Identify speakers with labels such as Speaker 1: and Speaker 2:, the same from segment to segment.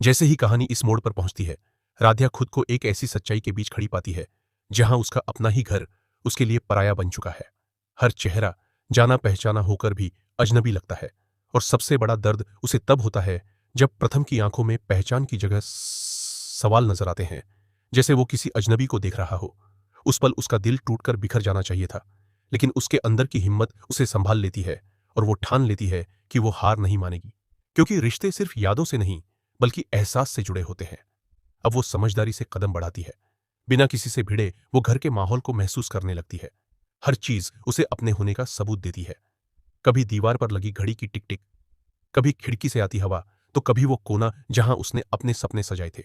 Speaker 1: जैसे ही कहानी इस मोड़ पर पहुंचती है, राध्या खुद को एक ऐसी सच्चाई के बीच खड़ी पाती है जहां उसका अपना ही घर उसके लिए पराया बन चुका है। हर चेहरा जाना पहचाना होकर भी अजनबी लगता है और सबसे बड़ा दर्द उसे तब होता है जब प्रथम की आंखों में पहचान की जगह सवाल नजर आते हैं, जैसे वो किसी अजनबी को देख रहा हो। उस पल उसका दिल टूटकर बिखर जाना चाहिए था, लेकिन उसके अंदर की हिम्मत उसे संभाल लेती है और वो ठान लेती है कि वो हार नहीं मानेगी, क्योंकि रिश्ते सिर्फ यादों से नहीं बल्कि एहसास से जुड़े होते हैं। अब वो समझदारी से कदम बढ़ाती है। बिना किसी से भिड़े वो घर के माहौल को महसूस करने लगती है। हर चीज उसे अपने होने का सबूत देती है। कभी दीवार पर लगी घड़ी की टिक टिक, कभी खिड़की से आती हवा, तो कभी वो कोना जहां उसने अपने सपने सजाए थे।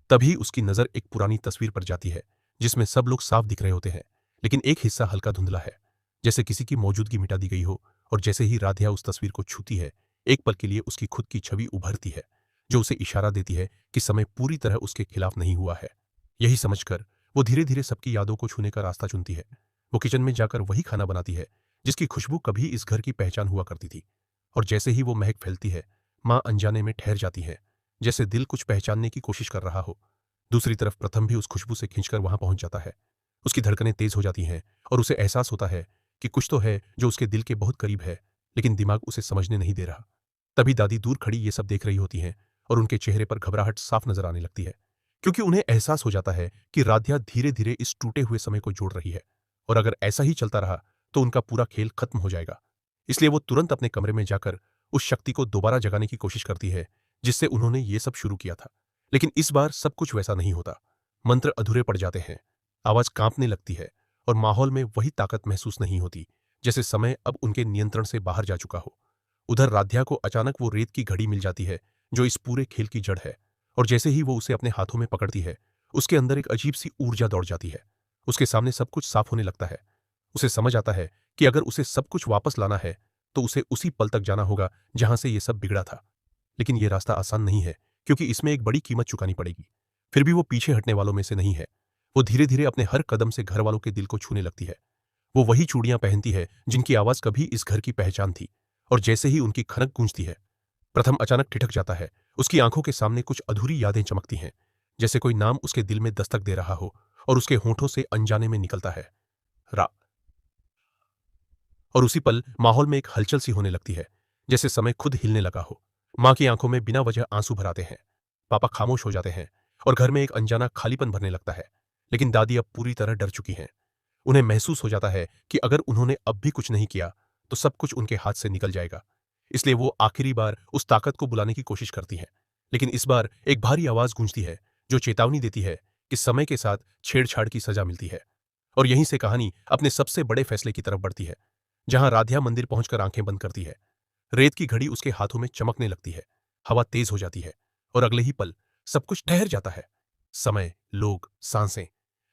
Speaker 1: तभी उसकी नजर एक पुरानी तस्वीर पर जाती है जिसमें सब लोग साफ दिख रहे होते हैं, लेकिन एक हिस्सा हल्का धुंधला है, जैसे किसी की मौजूदगी मिटा दी गई हो। और जैसे ही राधिया उस तस्वीर को छूती है, एक पल के लिए उसकी खुद की छवि उभरती है जो उसे इशारा देती है कि समय पूरी तरह उसके खिलाफ नहीं हुआ है। यही समझकर वो धीरे धीरे सबकी यादों को छूने का रास्ता चुनती है। वो किचन में जाकर वही खाना बनाती है जिसकी खुशबू कभी इस घर की पहचान हुआ करती थी। और जैसे ही वो महक फैलती है, माँ अनजाने में ठहर जाती है, जैसे दिल कुछ पहचानने की कोशिश कर रहा हो। दूसरी तरफ प्रथम भी उस खुशबू से खींचकर वहां पहुंच जाता है। उसकी धड़कनें तेज हो जाती हैं और उसे एहसास होता है कि कुछ तो है जो उसके दिल के बहुत करीब है, लेकिन दिमाग उसे समझने नहीं दे रहा। तभी दादी दूर खड़ी ये सब देख रही होती हैं और उनके चेहरे पर घबराहट साफ नजर आने लगती है, क्योंकि उन्हें एहसास हो जाता है कि राध्या धीरे धीरे इस टूटे हुए समय को जोड़ रही है और अगर ऐसा ही चलता रहा तो उनका पूरा खेल खत्म हो जाएगा। इसलिए वो तुरंत अपने कमरे में जाकर उस शक्ति को दोबारा जगाने की कोशिश करती है जिससे उन्होंने ये सब शुरू किया था। लेकिन इस बार सब कुछ वैसा नहीं होता। मंत्र अधूरे पड़ जाते हैं, आवाज कांपने लगती है और माहौल में वही ताकत महसूस नहीं होती, जैसे समय अब उनके नियंत्रण से बाहर जा चुका हो। उधर राध्या को अचानक वो रेत की घड़ी मिल जाती है जो इस पूरे खेल की जड़ है, और जैसे ही वो उसे अपने हाथों में पकड़ती है, उसके अंदर एक अजीब सी ऊर्जा दौड़ जाती है। उसके सामने सब कुछ साफ होने लगता है। उसे समझ आता है कि अगर उसे सब कुछ वापस लाना है तो उसे उसी पल तक जाना होगा जहां से ये सब बिगड़ा था। लेकिन ये रास्ता आसान नहीं है, क्योंकि इसमें एक बड़ी कीमत चुकानी पड़ेगी। फिर भी वो पीछे हटने वालों में से नहीं है। वो धीरे धीरे अपने हर कदम से घर वालों के दिल को छूने लगती है। वो वही चूड़ियां पहनती है जिनकी आवाज कभी इस घर की पहचान थी, और जैसे ही उनकी खनक गूंजती है, प्रथम अचानक ठिठक जाता है। उसकी आंखों के सामने कुछ अधूरी यादें चमकती हैं, जैसे कोई नाम उसके दिल में दस्तक दे रहा हो और उसके होठों से अनजाने में निकलता है, रा। और उसी पल माहौल में एक हलचल सी होने लगती है, जैसे समय खुद हिलने लगा हो। मां की आंखों में बिना वजह आंसू भर आते हैं। पापा खामोश हो जाते हैं और घर में एक अनजाना खालीपन भरने लगता है। लेकिन दादी अब पूरी तरह डर चुकी हैं। उन्हें महसूस हो जाता है कि अगर उन्होंने अब भी कुछ नहीं किया तो सब कुछ उनके हाथ से निकल जाएगा। इसलिए वो आखिरी बार उस ताकत को बुलाने की कोशिश करती हैं। लेकिन इस बार एक भारी आवाज गूंजती है जो चेतावनी देती है कि समय के साथ छेड़छाड़ की सजा मिलती है। और यहीं से कहानी अपने सबसे बड़े फैसले की तरफ बढ़ती है, जहां राधिया मंदिर पहुंचकर आंखें बंद करती है। रेत की घड़ी उसके हाथों में चमकने लगती है, हवा तेज हो जाती है और अगले ही पल सब कुछ ठहर जाता है। समय, लोग, सांसें,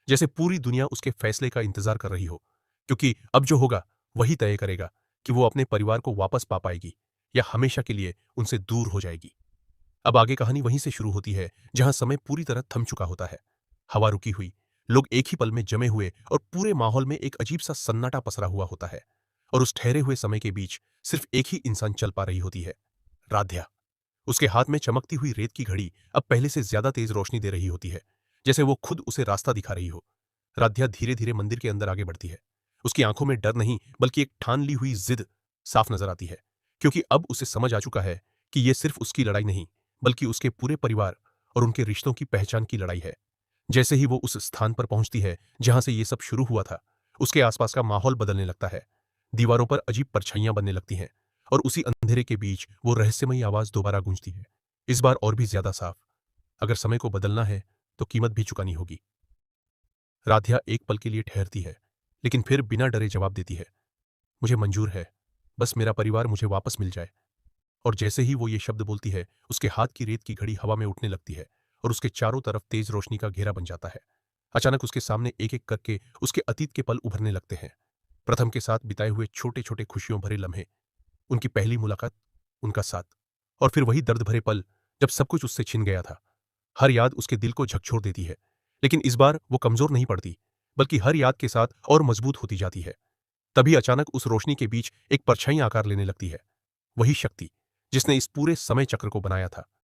Speaker 1: जैसे पूरी दुनिया उसके फैसले का इंतजार कर रही हो, क्योंकि अब जो होगा वही तय करेगा कि वो अपने परिवार को वापस पा पाएगी या हमेशा के लिए उनसे दूर हो जाएगी। अब आगे कहानी वहीं से शुरू होती है जहां समय पूरी तरह थम चुका होता है। हवा रुकी हुई, लोग एक ही पल में जमे हुए और पूरे माहौल में एक अजीब सा सन्नाटा पसरा हुआ होता है। और उस ठहरे हुए समय के बीच सिर्फ एक ही इंसान चल पा रही होती है, राध्या। उसके हाथ में चमकती हुई रेत की घड़ी अब पहले से ज्यादा तेज रोशनी दे रही होती है, जैसे वो खुद उसे रास्ता दिखा रही हो। राध्या धीरे धीरे मंदिर के अंदर आगे बढ़ती है। उसकी आंखों में डर नहीं बल्कि एक ठान ली हुई जिद साफ नजर आती है, क्योंकि अब उसे समझ आ चुका है कि यह सिर्फ उसकी लड़ाई नहीं बल्कि उसके पूरे परिवार और उनके रिश्तों की पहचान की लड़ाई है। जैसे ही वो उस स्थान पर पहुंचती है जहां से ये सब शुरू हुआ था, उसके आसपास का माहौल बदलने लगता है। दीवारों पर अजीब परछाइयां बनने लगती हैं और उसी अंधेरे के बीच वो रहस्यमयी आवाज दोबारा गूंजती है, इस बार और भी ज्यादा साफ। अगर समय को बदलना है तो कीमत भी चुकानी होगी। राधिया एक पल के लिए ठहरती है, लेकिन फिर बिना डरे जवाब देती है, मुझे मंजूर है, बस मेरा परिवार मुझे वापस मिल जाए। और जैसे ही वो ये शब्द बोलती है, उसके हाथ की रेत की घड़ी हवा में उठने लगती है और उसके चारों तरफ तेज रोशनी का घेरा बन जाता है। अचानक उसके सामने एक एक करके उसके अतीत के पल उभरने लगते हैं। प्रथम के साथ बिताए हुए छोटे छोटे खुशियों भरे लम्हे, उनकी पहली मुलाकात, उनका साथ, और फिर वही दर्द भरे पल जब सब कुछ उससे छिन गया था। हर याद उसके दिल को झकझोर देती है, लेकिन इस बार वो कमजोर नहीं पड़ती, बल्कि हर याद के साथ और मजबूत होती जाती है। तभी अचानक उस रोशनी के बीच एक परछाई आकार लेने लगती है, वही शक्ति जिसने इस पूरे समय चक्र को बनाया था।